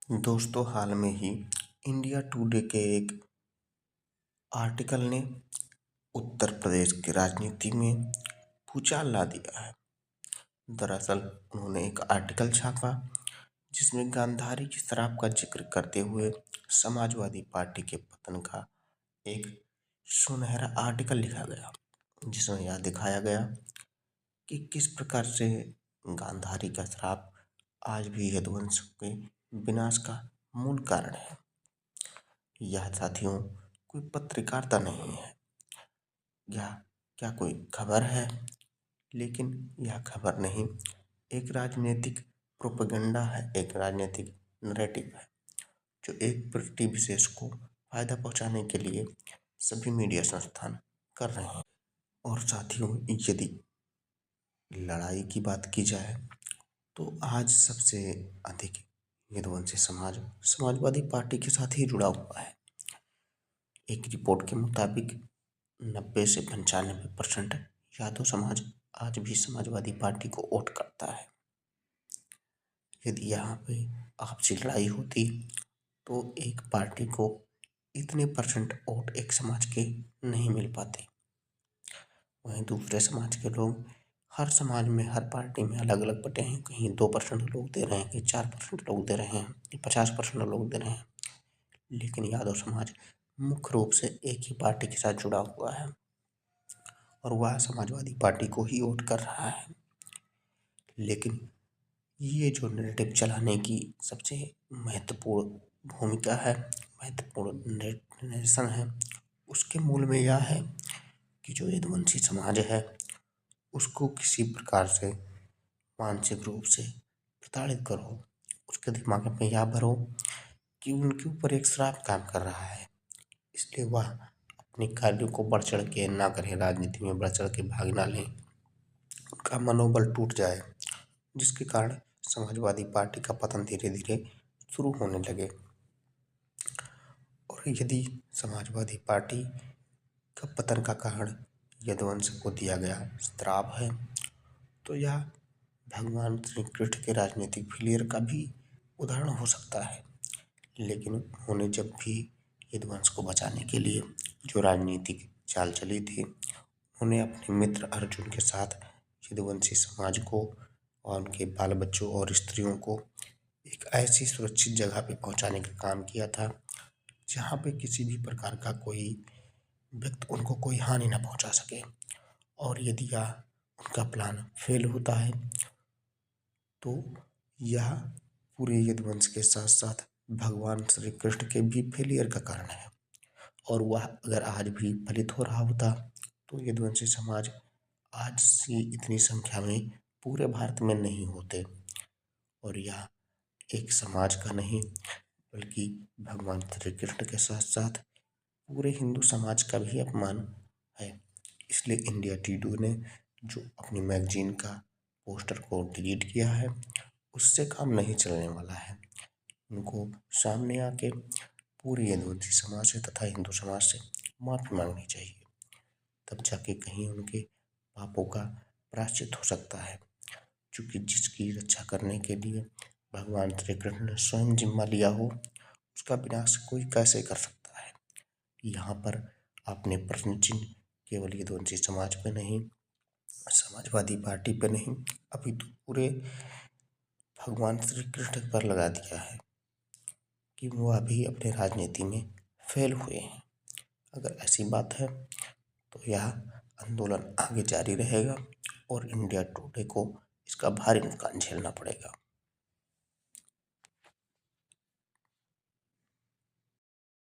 दोस्तों, हाल में ही India today के एक आर्टिकल ने उत्तर प्रदेश की राजनीति में भूचाल ला दिया है। दरअसल उन्होंने एक आर्टिकल छापा जिसमें गांधारी की शराब का जिक्र करते हुए समाजवादी पार्टी के पतन का एक सुनहरा आर्टिकल लिखा गया, जिसमें यह दिखाया गया कि किस प्रकार से गांधारी का शराब आज भी यदुवंश के विनाश का मूल कारण है। यह साथियों कोई पत्रकारिता नहीं है, यह क्या कोई खबर है, लेकिन यह खबर नहीं, एक राजनीतिक प्रोपेगेंडा है, एक राजनीतिक नैरेटिव है जो एक पार्टी विशेष को फायदा पहुंचाने के लिए सभी मीडिया संस्थान कर रहे हैं। और साथियों, यदि लड़ाई की बात की जाए तो आज सबसे अधिक यदुवंशी समाज समाजवादी पार्टी के साथ ही जुड़ा हुआ है। एक रिपोर्ट के मुताबिक 90 से 95% यादव समाज आज भी समाजवादी पार्टी को वोट करता है। यदि यहाँ पे आपसी लड़ाई होती तो एक पार्टी को इतने परसेंट वोट एक समाज के नहीं मिल पाते। वहीं दूसरे समाज के लोग हर समाज में, हर पार्टी में अलग अलग बटे हैं। कहीं 2% लोग दे रहे हैं, कहीं 4% लोग दे रहे हैं, 50% लोग दे रहे हैं, लेकिन यादव समाज मुख्य रूप से एक ही पार्टी के साथ जुड़ा हुआ है और वह समाजवादी पार्टी को ही वोट कर रहा है। लेकिन ये जो नैरेटिव चलाने की सबसे महत्वपूर्ण भूमिका है, महत्वपूर्ण नरेशन है, उसके मूल में यह है कि जो यदुवंशी समाज है उसको किसी प्रकार से मानसिक रूप से प्रताड़ित करो, उसके दिमाग में यह भरो कि उनके ऊपर एक श्राप काम कर रहा है, इसलिए वह अपने कार्यों को बढ़ चढ़ के ना करें, राजनीति में बढ़ चढ़ के भाग ना लें, उनका मनोबल टूट जाए, जिसके कारण समाजवादी पार्टी का पतन धीरे धीरे शुरू होने लगे। और यदि समाजवादी पार्टी का पतन का कारण यदुवंश को दिया गया श्राप है तो यह भगवान श्री कृष्ण के राजनीतिक फेलियर का भी उदाहरण हो सकता है। लेकिन उन्होंने जब भी यदुवंश को बचाने के लिए जो राजनीतिक चाल चली थी, उन्होंने अपने मित्र अर्जुन के साथ यदुवंशी समाज को और उनके बाल बच्चों और स्त्रियों को एक ऐसी सुरक्षित जगह पे पहुंचाने का काम किया था जहाँ पे किसी भी प्रकार का कोई व्यक्ति उनको कोई हानि न पहुंचा सके। और यदि यह उनका प्लान फेल होता है तो यह पूरे यदुवंश के साथ साथ भगवान श्री कृष्ण के भी फेलियर का कारण है। और वह अगर आज भी फलित हो रहा होता तो यदुवंशी समाज आज से इतनी संख्या में पूरे भारत में नहीं होते। और यह एक समाज का नहीं बल्कि भगवान श्री कृष्ण के साथ साथ पूरे हिंदू समाज का भी अपमान है। इसलिए इंडिया टुडे ने जो अपनी मैगजीन का पोस्टर को डिलीट किया है, उससे काम नहीं चलने वाला है। उनको सामने आके पूरे यदुवंशी समाज से तथा हिंदू समाज से माफ़ी मांगनी चाहिए, तब जाके कहीं उनके पापों का प्रायश्चित हो सकता है। क्योंकि जिसकी रक्षा करने के लिए भगवान श्री कृष्ण ने स्वयं जिम्मा लिया हो, उसका विनाश कोई कैसे कर सकता है। यहाँ पर आपने प्रश्न चिन्ह केवल यदुवंशी समाज पे नहीं, समाजवादी पार्टी पे नहीं, अभी तो पूरे भगवान श्री कृष्ण पर लगा दिया है कि वो अभी अपने राजनीति में फेल हुए हैं। अगर ऐसी बात है तो यह आंदोलन आगे जारी रहेगा और इंडिया टुडे को इसका भारी नुकसान झेलना पड़ेगा।